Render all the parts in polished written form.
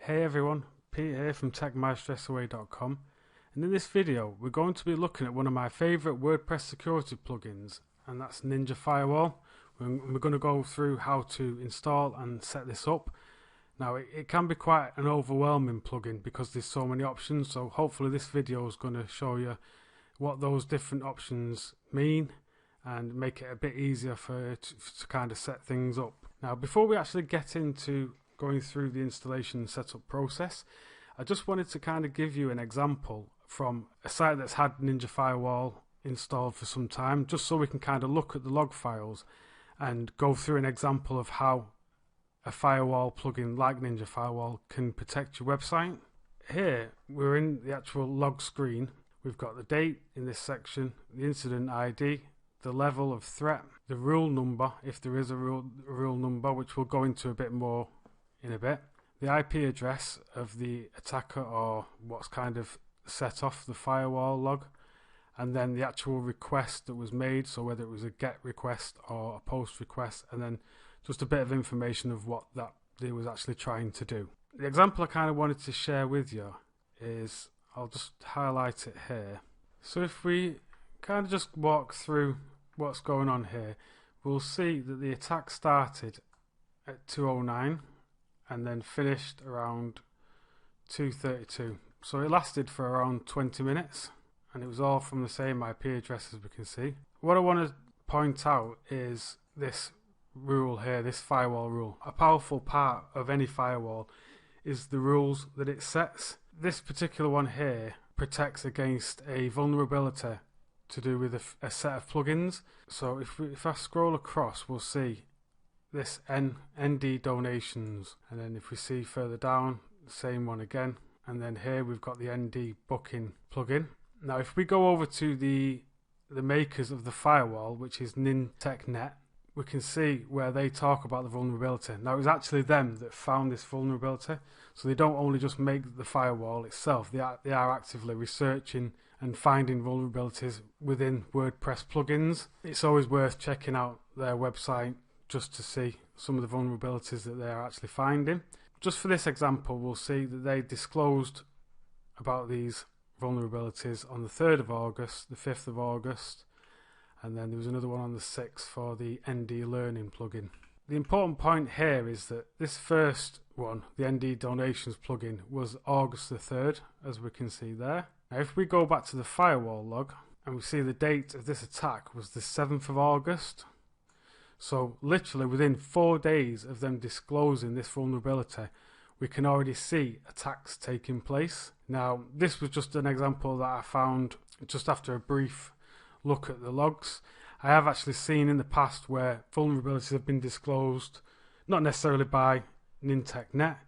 Hey everyone, Pete here from TechMyStressAway.com, and in this video we're going to be looking at one of my favourite WordPress security plugins, and that's NinjaFirewall. We're going to go through how to install and set this up. Now it can be quite an overwhelming plugin because there's so many options, so hopefully this video is going to show you what those different options mean and make it a bit easier to kind of set things up. Now before we actually get into going through the installation and setup process, I just wanted to kind of give you an example from a site that's had NinjaFirewall installed for some time, just so we can kind of look at the log files and go through an example of how a firewall plugin like NinjaFirewall can protect your website. Here we're in the actual log screen. We've got the date in this section, the incident ID, the level of threat, the rule number, if there is a rule number, which we'll go into a bit more in a bit, the IP address of the attacker or what's kind of set off the firewall log, and then the actual request that was made, so whether it was a GET request or a POST request, and then just a bit of information of what that they was actually trying to do. The example I kind of wanted to share with you is, I'll just highlight it here. So if we kind of just walk through what's going on here, we'll see that the attack started at 2:09 and then finished around 2:32. So it lasted for around 20 minutes and it was all from the same IP address, as we can see. What I want to point out is this rule here, this firewall rule. A powerful part of any firewall is the rules that it sets. This particular one here protects against a vulnerability to do with a set of plugins. So if I scroll across, we'll see this ND donations, and then if we see further down, the same one again, and then here we've got the ND booking plugin. Now if we go over to the makers of the firewall, which is NinTechNet, we can see where they talk about the vulnerability. Now it was actually them that found this vulnerability, so they don't only just make the firewall itself, they are actively researching and finding vulnerabilities within WordPress plugins. It's always worth checking out their website just to see some of the vulnerabilities that they are actually finding. Just for this example, we'll see that they disclosed about these vulnerabilities on the 3rd of August, the 5th of August, and then there was another one on the 6th for the ND Learning plugin. The important point here is that this first one, the ND Donations plugin, was August the 3rd, as we can see there. Now if we go back to the firewall log and we see the date of this attack was the 7th of August, so literally within 4 days of them disclosing this vulnerability, we can already see attacks taking place. Now this was just an example that I found just after a brief look at the logs. I have actually seen in the past where vulnerabilities have been disclosed, not necessarily by NinTechNet,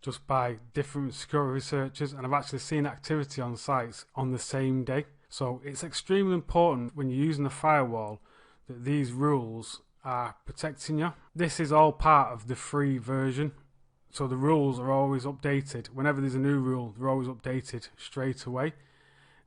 just by different security researchers, and I've actually seen activity on sites on the same day. So it's extremely important when you're using a firewall that these rules are protecting you. This is all part of the free version, so the rules are always updated. Whenever there's a new rule, they're always updated straight away.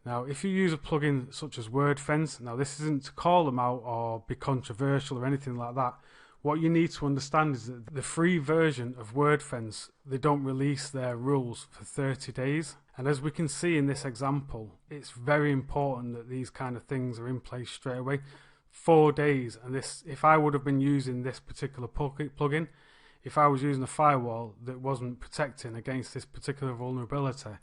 Now if you use a plugin such as WordFence, now this isn't to call them out or be controversial or anything like that. What you need to understand is that the free version of WordFence, they don't release their rules for 30 days. And as we can see in this example, it's very important that these kind of things are in place straight away. 4 days, and this, if I would have been using this particular plugin, if I was using a firewall that wasn't protecting against this particular vulnerability,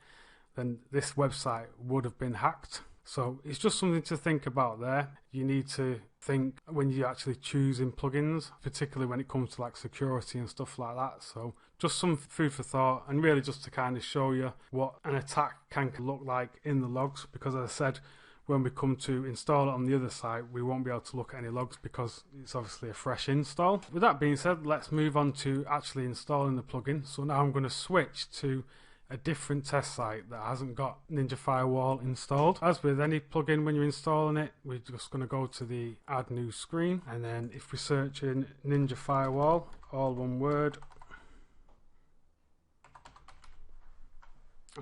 then this website would have been hacked. So it's just something to think about there. You need to think when you're actually choosing plugins, particularly when it comes to like security and stuff like that. So just some food for thought, and really just to kind of show you what an attack can look like in the logs, because as I said, when we come to install it on the other side, we won't be able to look at any logs because it's obviously a fresh install. With that being said, let's move on to actually installing the plugin. So now I'm going to switch to a different test site that hasn't got NinjaFirewall installed. As with any plugin, when you're installing it, we're just going to go to the add new screen, and then if we search in NinjaFirewall, all one word,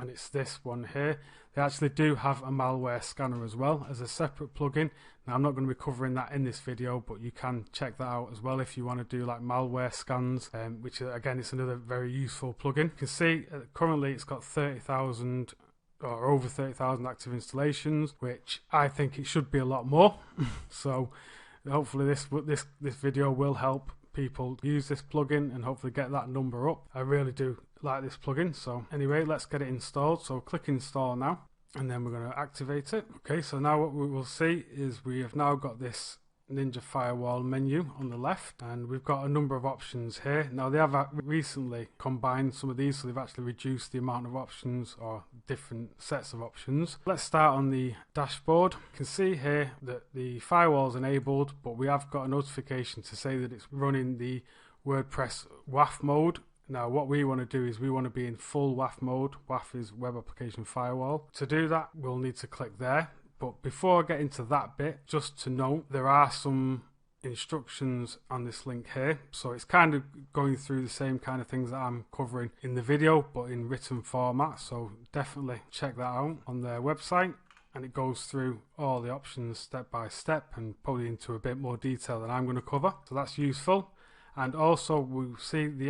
and it's this one here. They actually do have a malware scanner as well as a separate plugin. Now I'm not going to be covering that in this video, but you can check that out as well if you want to do like malware scans, which again it's another very useful plugin. You can see currently it's got 30,000 or over 30,000 active installations, which I think it should be a lot more. So hopefully this video will help people use this plugin and hopefully get that number up. I really do like this plugin. So anyway, let's get it installed. So click install now, and then we're going to activate it. Okay, so now what we will see is we have now got this NinjaFirewall menu on the left, and we've got a number of options here. Now they have recently combined some of these, so they've actually reduced the amount of options or different sets of options. Let's start on the dashboard. You can see here that the firewall is enabled, but we have got a notification to say that it's running the WordPress WAF mode. Now what we want to do is we want to be in full WAF mode. WAF is Web Application Firewall. To do that, we'll need to click there. But before I get into that bit, just to note, there are some instructions on this link here. So it's kind of going through the same kind of things that I'm covering in the video, but in written format. So definitely check that out on their website. And it goes through all the options step by step and probably into a bit more detail than I'm going to cover. So that's useful. And also we'll see the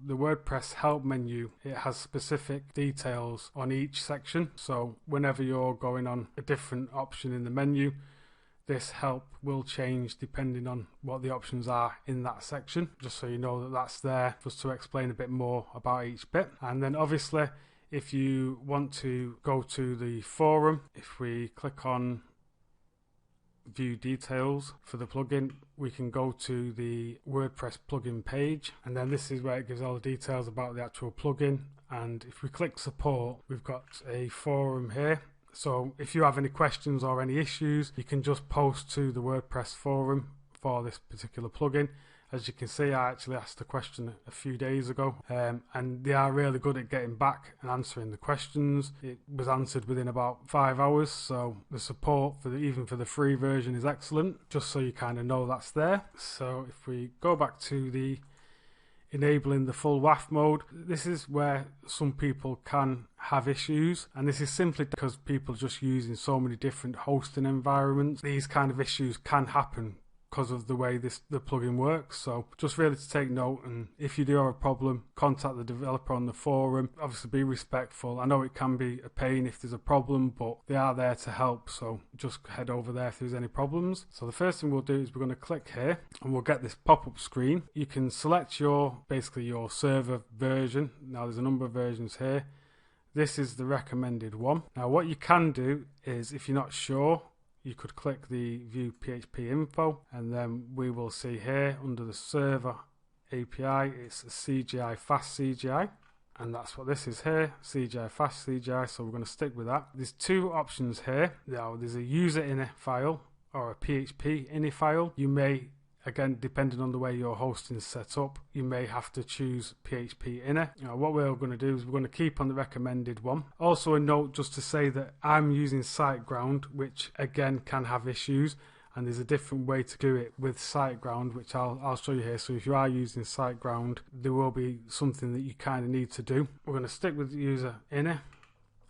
WordPress help menu. It has specific details on each section. So whenever you're going on a different option in the menu, this help will change depending on what the options are in that section, just so you know that that's there for us to explain a bit more about each bit. And then obviously if you want to go to the forum, if we click on view details for the plugin, we can go to the WordPress plugin page, and then this is where it gives all the details about the actual plugin. And if we click support, we've got a forum here. So if you have any questions or any issues, you can just post to the WordPress forum for this particular plugin. As you can see, I actually asked a question a few days ago, and they are really good at getting back and answering the questions. It was answered within about 5 hours, so the support even for the free version is excellent, just so you kind of know that's there. So if we go back to the enabling the full WAF mode, this is where some people can have issues, and this is simply because people are just using so many different hosting environments. These kind of issues can happen because of the way the plugin works. So just really to take note, and if you do have a problem, contact the developer on the forum. Obviously be respectful. I know it can be a pain if there's a problem, but they are there to help, so just head over there if there's any problems. So the first thing we'll do is we're going to click here and we'll get this pop-up screen. You can select basically your server version. Now there's a number of versions here. This is the recommended one. Now what you can do is, if you're not sure, you could click the view PHP info, and then we will see here under the server API, it's a CGI fast CGI, and that's what this is here, CGI fast CGI. So we're going to stick with that. There's two options here. Now there's a user ini file or a PHP ini file. You may, again, depending on the way your hosting is set up, you may have to choose PHP ini. Now, what we're going to do is we're going to keep on the recommended one. Also a note just to say that I'm using SiteGround, which again can have issues, and there's a different way to do it with SiteGround, which I'll show you here. So if you are using SiteGround, there will be something that you kind of need to do. We're going to stick with user ini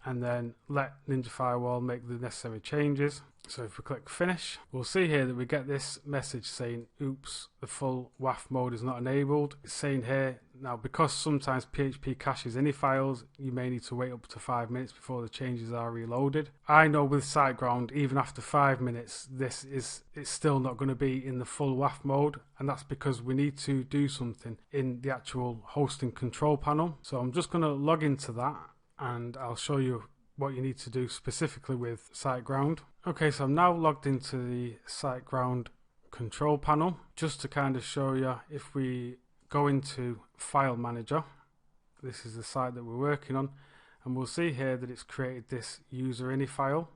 and then let NinjaFirewall make the necessary changes. So if we click finish, we'll see here that we get this message saying, oops, the full WAF mode is not enabled. It's saying here, now because sometimes PHP caches any files, you may need to wait up to 5 minutes before the changes are reloaded. I know with SiteGround, even after 5 minutes, it's still not going to be in the full WAF mode, and that's because we need to do something in the actual hosting control panel. So I'm just going to log into that, and I'll show you what you need to do specifically with SiteGround. Okay, so I'm now logged into the SiteGround control panel. Just to kind of show you, if we go into File Manager, this is the site that we're working on, and we'll see here that it's created this user ini file.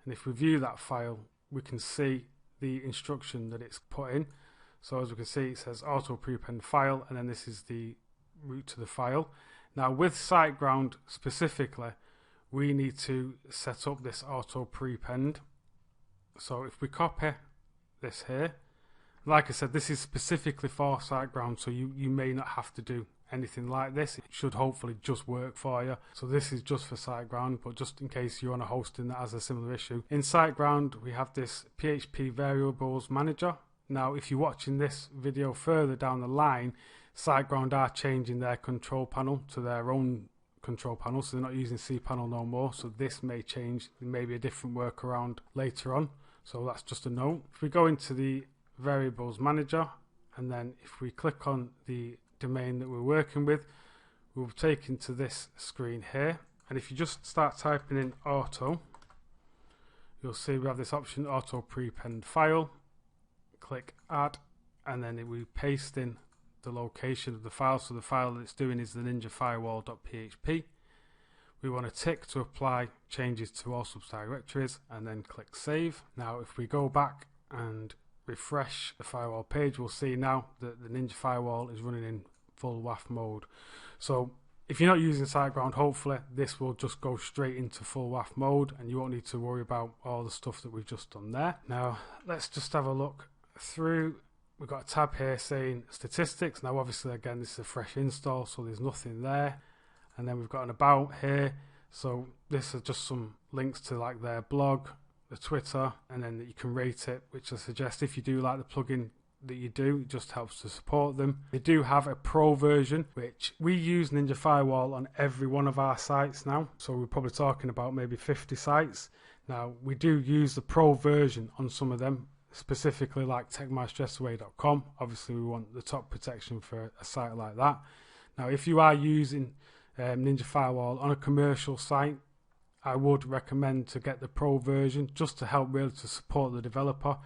And if we view that file, we can see the instruction that it's put in. So as we can see, it says auto prepend file, and then this is the route to the file. Now with SiteGround specifically, we need to set up this auto prepend. So if we copy this here, like I said, this is specifically for SiteGround, so you may not have to do anything like this. It should hopefully just work for you. So this is just for SiteGround, but just in case you're on a hosting that has a similar issue. In SiteGround, we have this PHP Variables Manager. Now, if you're watching this video further down the line, SiteGround are changing their control panel to their own control panel, so they're not using cPanel no more. So this may change, maybe a different workaround later on. So that's just a note. If we go into the Variables Manager, and then if we click on the domain that we're working with, we'll be taken to this screen here. And if you just start typing in auto, you'll see we have this option, auto prepend file. Click add, and then it will paste in the location of the file. So the file that it's doing is the NinjaFirewall.php. We want to tick to apply changes to all subdirectories, and then click save. Now if we go back and refresh the firewall page, we'll see now that the NinjaFirewall is running in full WAF mode. So if you're not using SiteGround, hopefully this will just go straight into full WAF mode and you won't need to worry about all the stuff that we've just done there. Now let's just have a look through. We've got a tab here saying statistics. Now obviously again this is a fresh install, so there's nothing there. And then we've got an about here, so this is just some links to like their blog, the Twitter, and then that you can rate it, which I suggest if you do like the plugin that you do, it just helps to support them. They do have a pro version, which we use NinjaFirewall on every one of our sites now, so we're probably talking about maybe 50 sites. Now we do use the pro version on some of them, specifically like techmystressaway.com. Obviously we want the top protection for a site like that. Now if you are using NinjaFirewall on a commercial site, I would recommend to get the pro version just to help really to support the developer.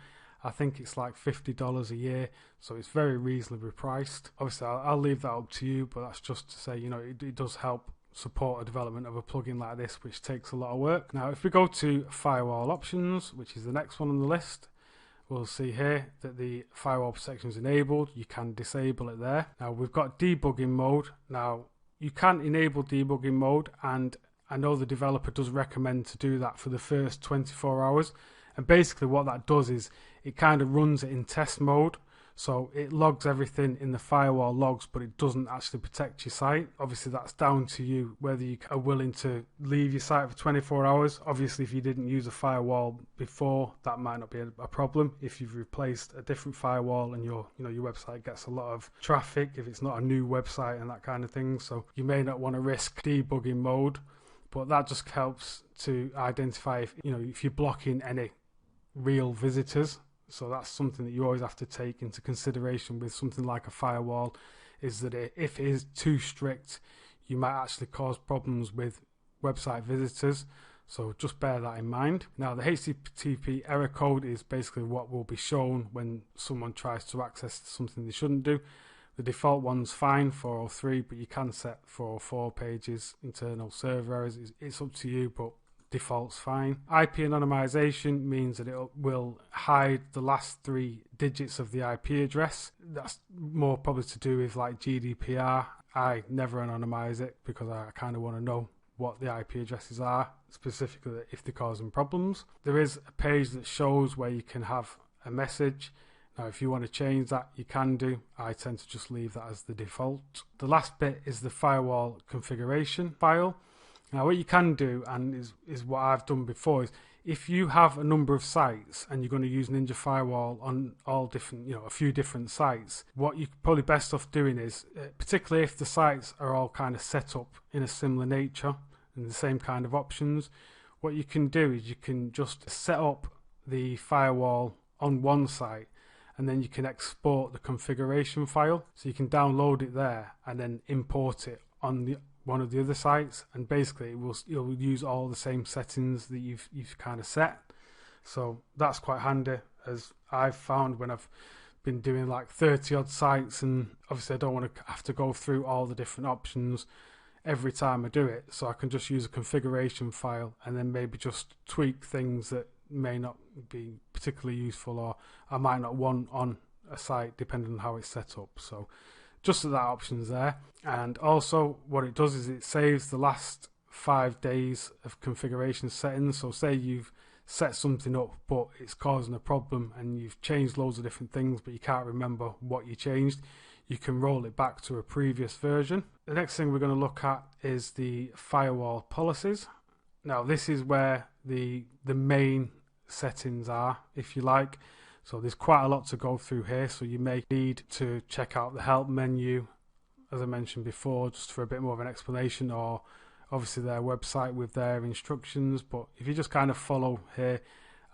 I think it's like $50 a year, so it's very reasonably priced. Obviously I'll leave that up to you, but that's just to say, you know, it does help support a development of a plugin like this, which takes a lot of work. Now if we go to Firewall Options, which is the next one on the list, we'll see here that the firewall protection is enabled. You can disable it there. Now we've got debugging mode. Now you can enable debugging mode, and I know the developer does recommend to do that for the first 24 hours. And basically what that does is it kind of runs it in test mode. So it logs everything in the firewall logs, but it doesn't actually protect your site. Obviously that's down to you whether you are willing to leave your site for 24 hours. Obviously if you didn't use a firewall before, that might not be a problem. If you've replaced a different firewall and your website gets a lot of traffic, if it's not a new website and that kind of thing, so you may not want to risk debugging mode. But that just helps to identify if you're blocking any real visitors. So that's something that you always have to take into consideration with something like a firewall, is that if it is too strict, you might actually cause problems with website visitors. So just bear that in mind. Now the HTTP error code is basically what will be shown when someone tries to access something they shouldn't do. The default one's fine, 403, but you can set 404 pages, internal server errors. It's up to you, but default's fine. IP anonymization means that it will hide the last 3 digits of the IP address. That's more probably to do with like GDPR. I never anonymize it because I kind of want to know what the IP addresses are, specifically if they're causing problems. There is a page that shows where you can have a message. Now if you want to change that, you can do. I tend to just leave that as the default. The last bit is the firewall configuration file. Now what you can do, and is what I've done before, is if you have a number of sites and you're going to use NinjaFirewall on all different, a few different sites, what you're probably best off doing is, particularly if the sites are all kind of set up in a similar nature and the same kind of options, what you can do is you can just set up the firewall on one site, and then you can export the configuration file. So you can download it there and then import it on one of the other sites, and basically you'll use all the same settings that you've kind of set. So that's quite handy, as I've found when I've been doing like 30 odd sites, and obviously I don't want to have to go through all the different options every time I do it. So I can just use a configuration file and then maybe just tweak things that may not be particularly useful, or I might not want on a site depending on how it's set up. So just that option's there. And also what it does is it saves the last 5 days of configuration settings. So say you've set something up but it's causing a problem and you've changed loads of different things but you can't remember what you changed, you can roll it back to a previous version. The next thing we're going to look at is the Firewall Policies. Now this is where the main settings are, if you like. So there's quite a lot to go through here, so you may need to check out the help menu, as I mentioned before, just for a bit more of an explanation, or obviously their website with their instructions. But if you just kind of follow here,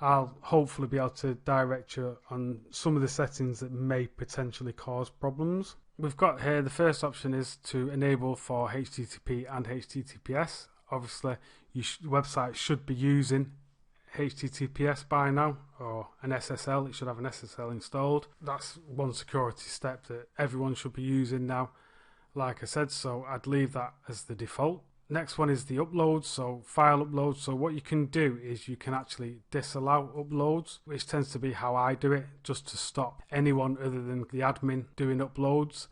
I'll hopefully be able to direct you on some of the settings that may potentially cause problems. We've got here, the first option is to enable for HTTP and HTTPS. Obviously your website should be using HTTPS by now, or an SSL. It should have an SSL installed. That's one security step that everyone should be using now, like I said, so I'd leave that as the default. Next one is the uploads, so file uploads. So what you can do is you can actually disallow uploads, which tends to be how I do it, just to stop anyone other than the admin doing uploads.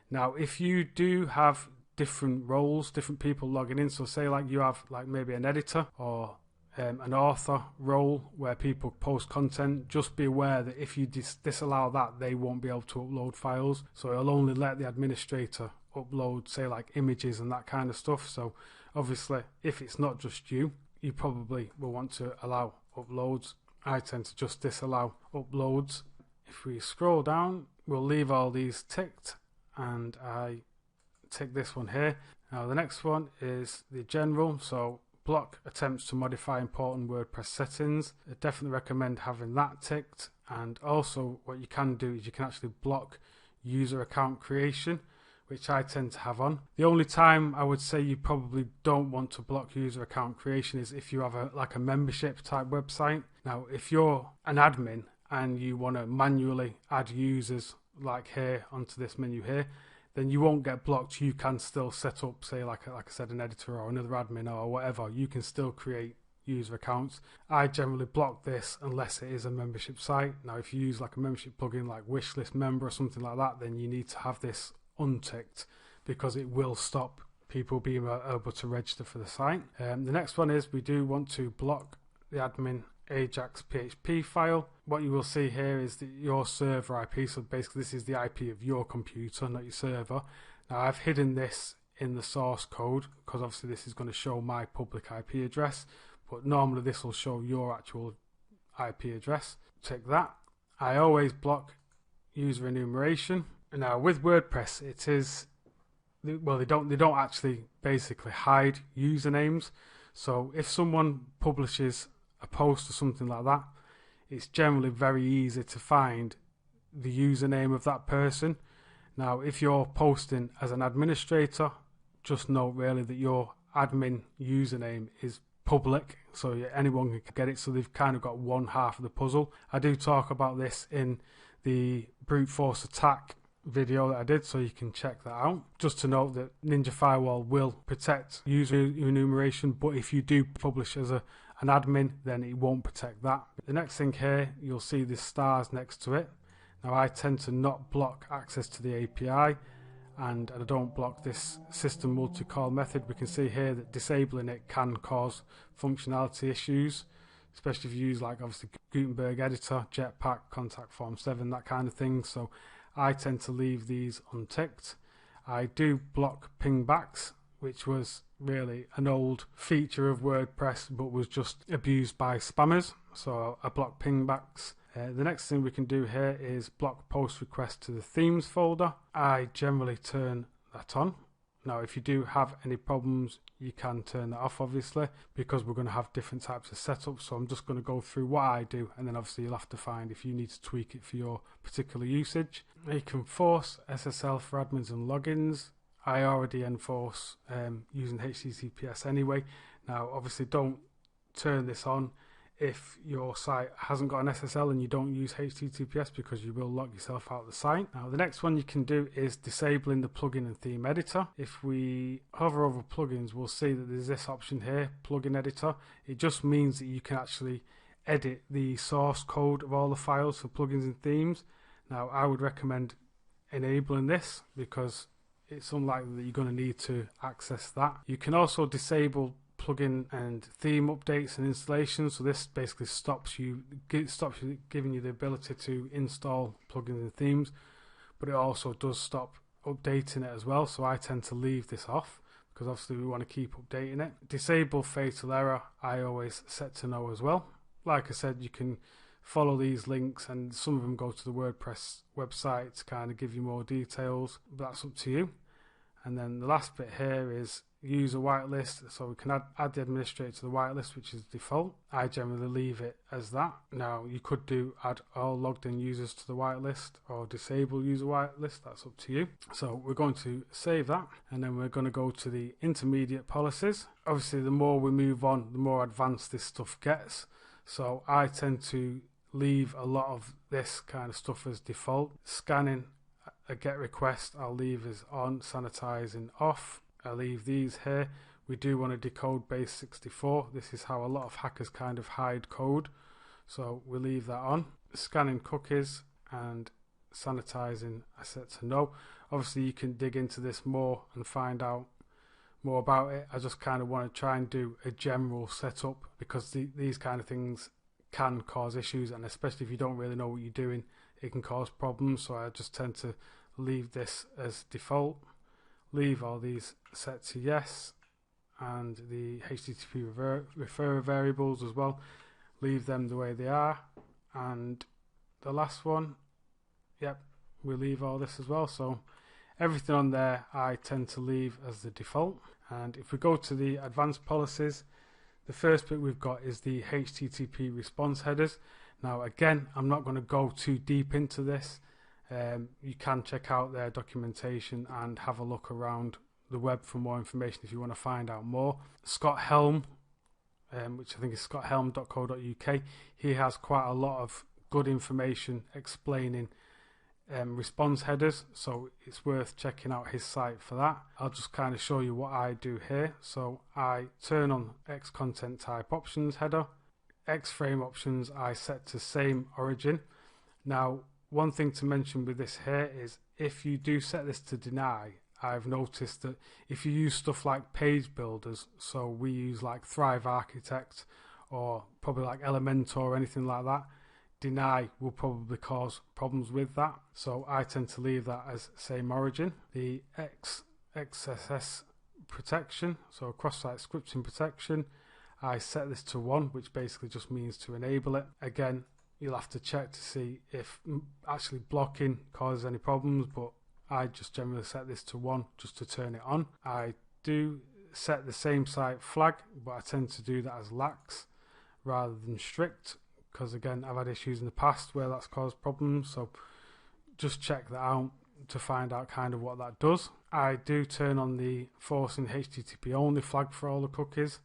Now if you do have different roles, different people logging in, so say like you have like maybe an editor or an author role where people post content, just be aware that if you disallow that, they won't be able to upload files. So it'll only let the administrator upload, say like images and that kind of stuff. So obviously if it's not just you, you probably will want to allow uploads. I tend to just disallow uploads. If we scroll down, we'll leave all these ticked, and I tick this one here. Now the next one is the general, so block attempts to modify important WordPress settings. I definitely recommend having that ticked. And also what you can do is you can actually block user account creation, which I tend to have on. The only time I would say you probably don't want to block user account creation is if you have a membership type website. Now if you're an admin and you want to manually add users like here onto this menu here, then you won't get blocked. You can still set up, say like I said, an editor or another admin or whatever. You can still create user accounts. I generally block this unless it is a membership site. Now if you use like a membership plugin like Wishlist Member or something like that, then you need to have this unticked, because it will stop people being able to register for the site. The next one is we do want to block the admin Ajax PHP file. What you will see here is your server IP, so basically this is the IP of your computer, not your server. Now I've hidden this in the source code because obviously this is going to show my public IP address, but normally this will show your actual IP address. Check that. I always block user enumeration. Now with WordPress, it is, well, they don't actually basically hide usernames. So if someone publishes a post or something like that, it's generally very easy to find the username of that person. Now if you're posting as an administrator, just note really that your admin username is public, so anyone can get it. So they've kind of got one half of the puzzle. I do talk about this in the brute force attack video that I did, so you can check that out. Just to note that NinjaFirewall will protect user enumeration, but if you do publish as an admin, then it won't protect that. The next thing here, you'll see the stars next to it. Now I tend to not block access to the API, and I don't block this system multi-call method. We can see here that disabling it can cause functionality issues, especially if you use like obviously Gutenberg editor, Jetpack, Contact Form 7, that kind of thing. So I tend to leave these unticked. I do block pingbacks, which was really an old feature of WordPress but was just abused by spammers, so I block pingbacks. The next thing we can do here is block post requests to the themes folder. I generally turn that on. Now if you do have any problems, you can turn that off obviously, because we're going to have different types of setups. So I'm just going to go through what I do, and then obviously you'll have to find if you need to tweak it for your particular usage. You can force SSL for admins and logins. I already enforce using HTTPS anyway. Now obviously don't turn this on if your site hasn't got an SSL and you don't use HTTPS, because you will lock yourself out of the site. Now the next one you can do is disabling the plugin and theme editor. If we hover over plugins, we'll see that there's this option here, plugin editor. It just means that you can actually edit the source code of all the files for plugins and themes. Now I would recommend enabling this because it's unlikely that you're going to need to access that. You can also disable plugin and theme updates and installations. So this basically stops you giving you the ability to install plugins and themes. but it also does stop updating it as well, so I tend to leave this off because obviously we want to keep updating it. Disable fatal error I always set to no as well. Like I said, you can follow these links and some of them go to the WordPress website to kind of give you more details, but that's up to you. And then the last bit here is use a whitelist, so we can add the administrator to the whitelist, which is default. I generally leave it as that. Now you could do add all logged in users to the whitelist or disable user whitelist, that's up to you. So we're going to save that, and then we're going to go to the intermediate policies. Obviously the more we move on, the more advanced this stuff gets, so I tend to leave a lot of this kind of stuff as default. Scanning a get request I'll leave as on, sanitizing off. I'll leave these here. We do want to decode base 64. This is how a lot of hackers kind of hide code, so we'll leave that on. Scanning cookies and sanitizing I set to no. Obviously you can dig into this more and find out more about it. I just kind of want to try and do a general setup because these kind of things can cause issues, and especially if you don't really know what you're doing, it can cause problems. So I just tend to leave this as default, leave all these set to yes, and the HTTP referrer variables as well, leave them the way they are. And the last one, yep, we'll leave all this as well. So everything on there I tend to leave as the default. And if we go to the advanced policies, the first bit we've got is the HTTP response headers. Now again, I'm not going to go too deep into this. You can check out their documentation and have a look around the web for more information if you want to find out more. Scott Helm, which I think is scotthelm.co.uk, he has quite a lot of good information explaining response headers, so it's worth checking out his site for that. I'll just kind of show you what I do here. So I turn on X content type options header. X frame options I set to same origin. Now one thing to mention with this here is if you do set this to deny, I've noticed that if you use stuff like page builders, so we use like Thrive Architect or probably like Elementor or anything like that, deny will probably cause problems with that. So I tend to leave that as same origin. The XSS protection, so cross-site scripting protection, I set this to 1, which basically just means to enable it. Again, you'll have to check to see if actually blocking causes any problems, but I just generally set this to 1 just to turn it on. I do set the same site flag, but I tend to do that as lax rather than strict, because again I've had issues in the past where that's caused problems, so just check that out to find out kind of what that does. I do turn on the forcing HTTP only flag for all the cookies.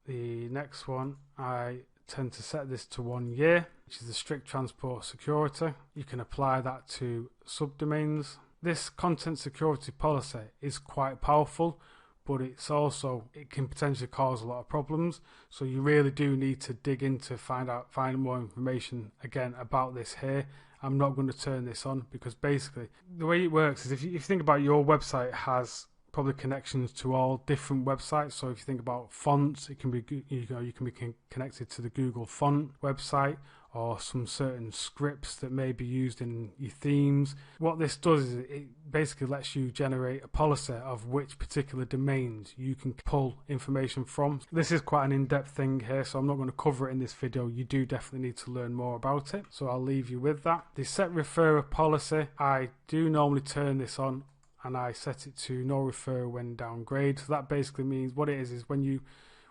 The next one, I tend to set this to 1 year, which is the strict transport security. You can apply that to subdomains. This content security policy is quite powerful, but it can potentially cause a lot of problems. So you really do need to dig in to find more information again about this here. I'm not going to turn this on because basically the way it works is if you think about your website has probably connections to all different websites. So if you think about fonts, it can be you can be connected to the Google font website or some certain scripts that may be used in your themes. What this does is it basically lets you generate a policy of which particular domains you can pull information from. This is quite an in-depth thing here, so I'm not going to cover it in this video. You do definitely need to learn more about it, so I'll leave you with that. The set referrer policy, I do normally turn this on and I set it to no referrer when downgrade. So that basically means what it is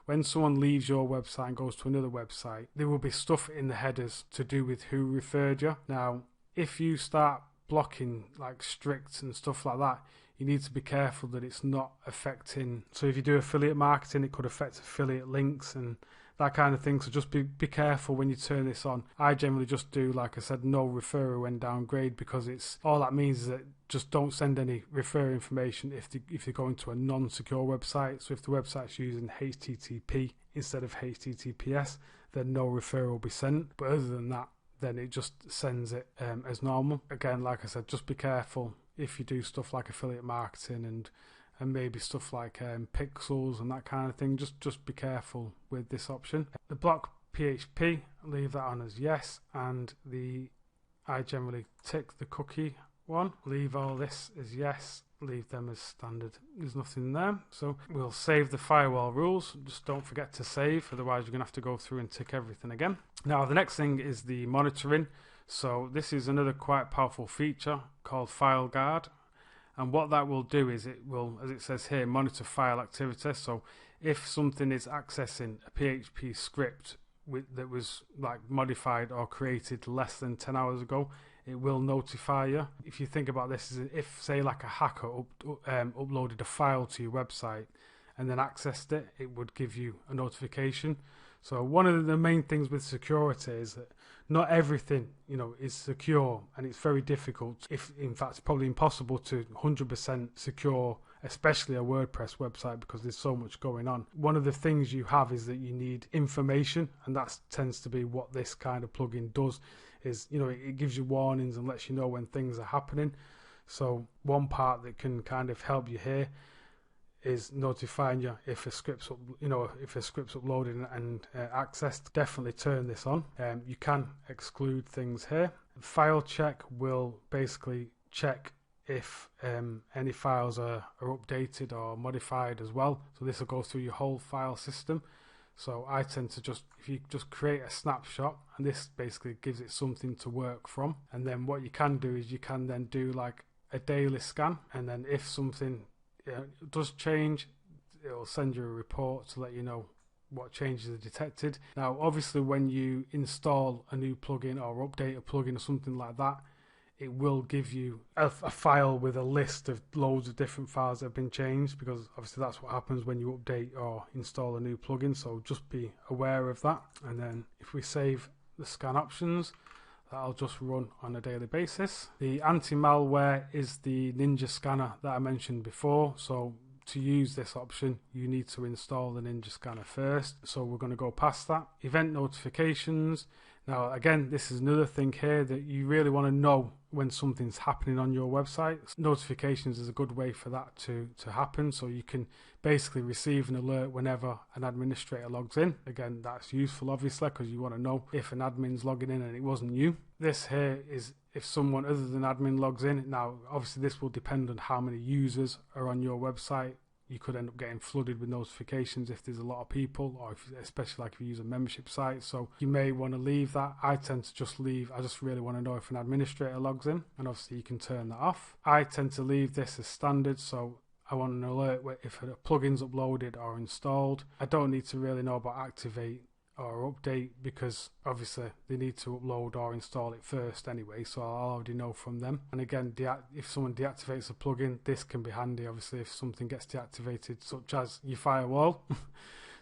when someone leaves your website and goes to another website, there will be stuff in the headers to do with who referred you. Now, if you start blocking like strict and stuff like that, you need to be careful that it's not affecting. So if you do affiliate marketing, it could affect affiliate links and that kind of thing. So just be careful when you turn this on. I generally just do, like I said, no referrer when downgrade, because it's all that means is that just don't send any referrer information if you're going to a non-secure website. So if the website's using HTTP instead of HTTPS, then no referrer will be sent. But other than that, then it just sends it as normal. Again, like I said, just be careful if you do stuff like affiliate marketing and maybe stuff like pixels and that kind of thing. Just be careful with this option. The block PHP, leave that on as yes, and the I generally tick the cookie one, leave all this as yes, leave them as standard. There's nothing there, so we'll save the firewall rules. Just don't forget to save, otherwise you're going to have to go through and tick everything again. Now the next thing is the monitoring. So this is another quite powerful feature called File Guard, and what that will do is it will, as it says here, monitor file activity. So if something is accessing a PHP script that was like modified or created less than 10 hours ago, it will notify you. If you think about this, if say like a hacker uploaded a file to your website and then accessed it, it would give you a notification. So one of the main things with security is that not everything, is secure, and it's very difficult, if in fact it's probably impossible to 100% secure, especially a WordPress website, because there's so much going on. One of the things you have is that you need information, and that tends to be what this kind of plugin does, is it gives you warnings and lets you know when things are happening. So one part that can kind of help you here is notifying you if a script's uploaded and accessed. Definitely turn this on. You can exclude things here. File check will basically check if any files are updated or modified as well. So this will go through your whole file system. So I tend to if you just create a snapshot, and this basically gives it something to work from. And then what you can do is you can then do like a daily scan, and then if something does change, it will send you a report to let you know what changes are detected. Now obviously when you install a new plugin or update a plugin or something like that, it will give you a file with a list of loads of different files that have been changed, because obviously that's what happens when you update or install a new plugin. So just be aware of that. And then if we save the scan options, that'll just run on a daily basis. The anti-malware is the Ninja scanner that I mentioned before. So to use this option, you need to install the Ninja scanner first. So we're going to go past that. Event notifications. Now again, this is another thing here that you really want to know when something's happening on your website. Notifications is a good way for that to happen, so you can basically receive an alert whenever an administrator logs in. Again, that's useful obviously, because you want to know if an admin's logging in and it wasn't you. This here is if someone other than admin logs in. Now obviously this will depend on how many users are on your website. You could end up getting flooded with notifications if there's a lot of people, or especially like if you use a membership site. So you may want to leave that. I tend to just leave. I just really want to know if an administrator logs in, and obviously you can turn that off. I tend to leave this as standard, so I want an alert if a plugin's uploaded or installed. I don't need to really know about activate or update, because obviously they need to upload or install it first anyway, so I'll already know from them. And again, if someone deactivates a plugin, this can be handy obviously if something gets deactivated, such as your firewall.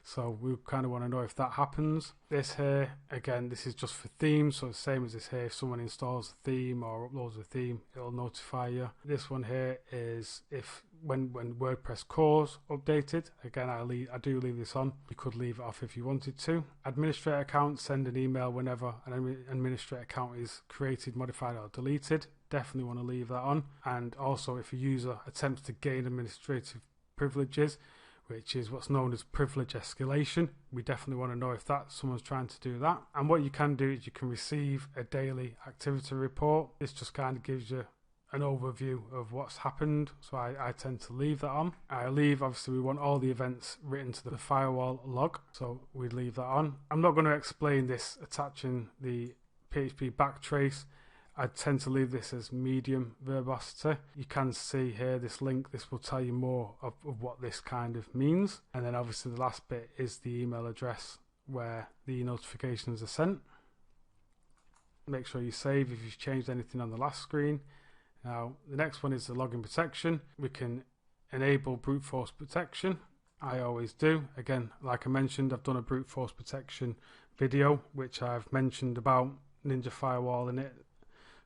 So we kind of want to know if that happens. This here, again, this is just for themes, so the same as this here. If someone installs a theme or uploads a theme, it'll notify you. This one here is if when WordPress core's updated. Again, I do leave this on. You could leave it off if you wanted to. Administrator account, send an email whenever an administrator account is created, modified or deleted. Definitely want to leave that on. And also if a user attempts to gain administrative privileges, which is what's known as privilege escalation, we definitely want to know if someone's trying to do that. And what you can do is you can receive a daily activity report. This just kind of gives you an overview of what's happened, so I tend to leave that on. Obviously we want all the events written to the firewall log, so we leave that on. I'm not going to explain this attaching the PHP backtrace. I tend to leave this as medium verbosity. You can see here this link, this will tell you more of what this kind of means. And then obviously the last bit is the email address where the notifications are sent. Make sure you save if you've changed anything on the last screen. Now the next one is the login protection. We can enable brute force protection. I always do. Again, like I mentioned, I've done a brute force protection video which I've mentioned about NinjaFirewall in it.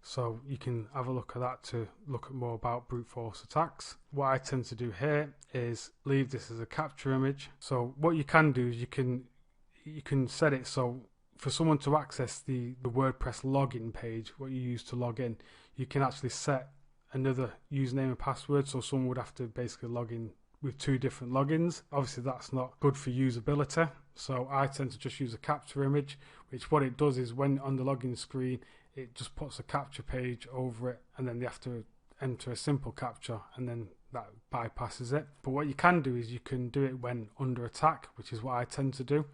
So you can have a look at that to look at more about brute force attacks. What I tend to do here is leave this as a capture image. So what you can do is you can set it so for someone to access the WordPress login page, what you use to log in, you can actually set another username and password. So someone would have to basically log in with two different logins. Obviously that's not good for usability. So I tend to just use a capture image, which what it does is when on the login screen, it just puts a captcha page over it, and then they have to enter a simple captcha, and then that bypasses it. But what you can do is you can do it when under attack, which is what I tend to do.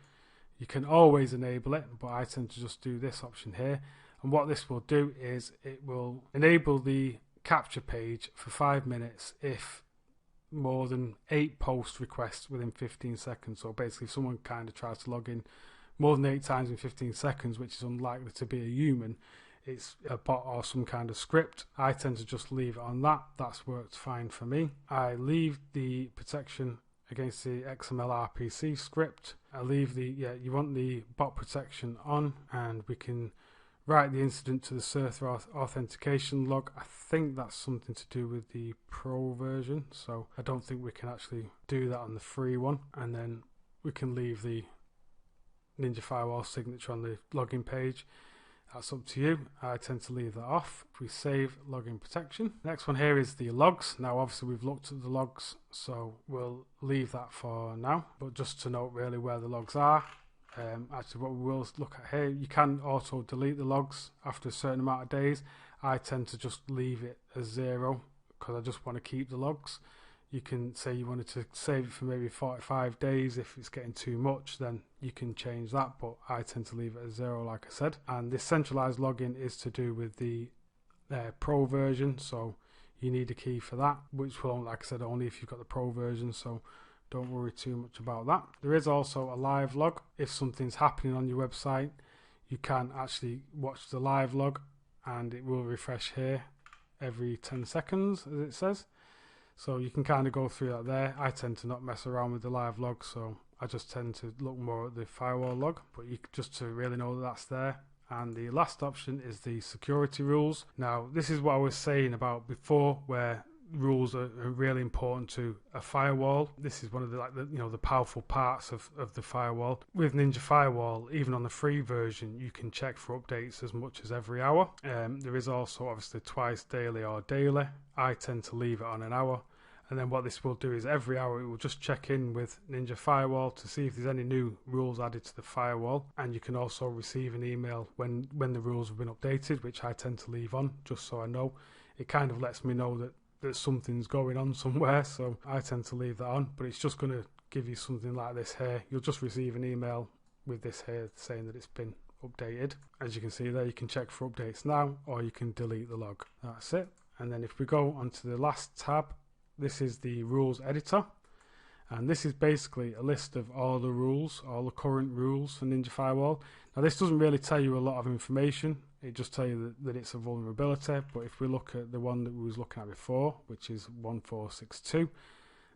You can always enable it, but I tend to just do this option here. And what this will do is it will enable the captcha page for 5 minutes if more than 8 post requests within 15 seconds. So basically, if someone kind of tries to log in more than 8 times in 15 seconds, which is unlikely to be a human, it's a bot or some kind of script, I tend to just leave it on that. That's worked fine for me. I leave the protection against the XML RPC script. I leave the, you want the bot protection on, and we can write the incident to the server authentication log. I think that's something to do with the pro version, so I don't think we can actually do that on the free one. And then we can leave the NinjaFirewall signature on the login page. That's up to you. I tend to leave that off. If we save login protection. Next one here is the logs. Now obviously we've looked at the logs, so we'll leave that for now. But just to note really where the logs are. Actually what we will look at here, you can auto delete the logs after a certain amount of days. I tend to just leave it as 0 because I just want to keep the logs. You can say you wanted to save it for maybe 45 days. If it's getting too much, then you can change that, but I tend to leave it as 0 like I said. And this centralized login is to do with the pro version, so you need a key for that, which will, like I said, only if you've got the pro version, so don't worry too much about that. There is also a live log. If something's happening on your website, you can actually watch the live log, and it will refresh here every 10 seconds, as it says. So you can kind of go through that there. I tend to not mess around with the live log, so I just tend to look more at the firewall log, but you just to really know that that's there. And the last option is the security rules. Now this is what I was saying about before, where rules are really important to a firewall. This is one of the the powerful parts of the firewall. With NinjaFirewall, even on the free version, you can check for updates as much as every hour. There is also obviously twice daily or daily. I tend to leave it on an hour, and then what this will do is every hour it will just check in with NinjaFirewall to see if there's any new rules added to the firewall. And you can also receive an email when the rules have been updated, which I tend to leave on just so I know. It kind of lets me know that something's going on somewhere, so I tend to leave that on. But it's just going to give you something like this here. You'll just receive an email with this here saying that it's been updated. As you can see there, you can check for updates now, or you can delete the log. That's it. And then if we go onto the last tab, this is the rules editor, and this is basically a list of all the rules, all the current rules for NinjaFirewall. Now this doesn't really tell you a lot of information. It just tells you that it's a vulnerability. But if we look at the one that we was looking at before, which is 1462,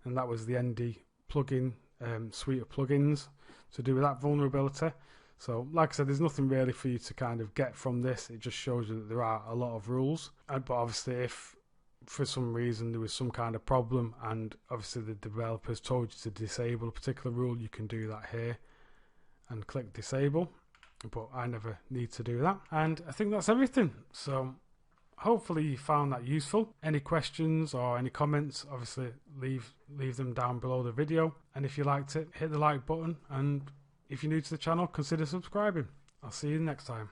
and that was the ND plugin suite of plugins to do with that vulnerability. So like I said, there's nothing really for you to kind of get from this. It just shows you that there are a lot of rules. But obviously if for some reason there was some kind of problem and obviously the developers told you to disable a particular rule, you can do that here and click disable. But I never need to do that. And I think that's everything. So hopefully you found that useful. Any questions or any comments, obviously leave them down below the video. And if you liked it, hit the like button. And if you're new to the channel, consider subscribing. I'll see you next time.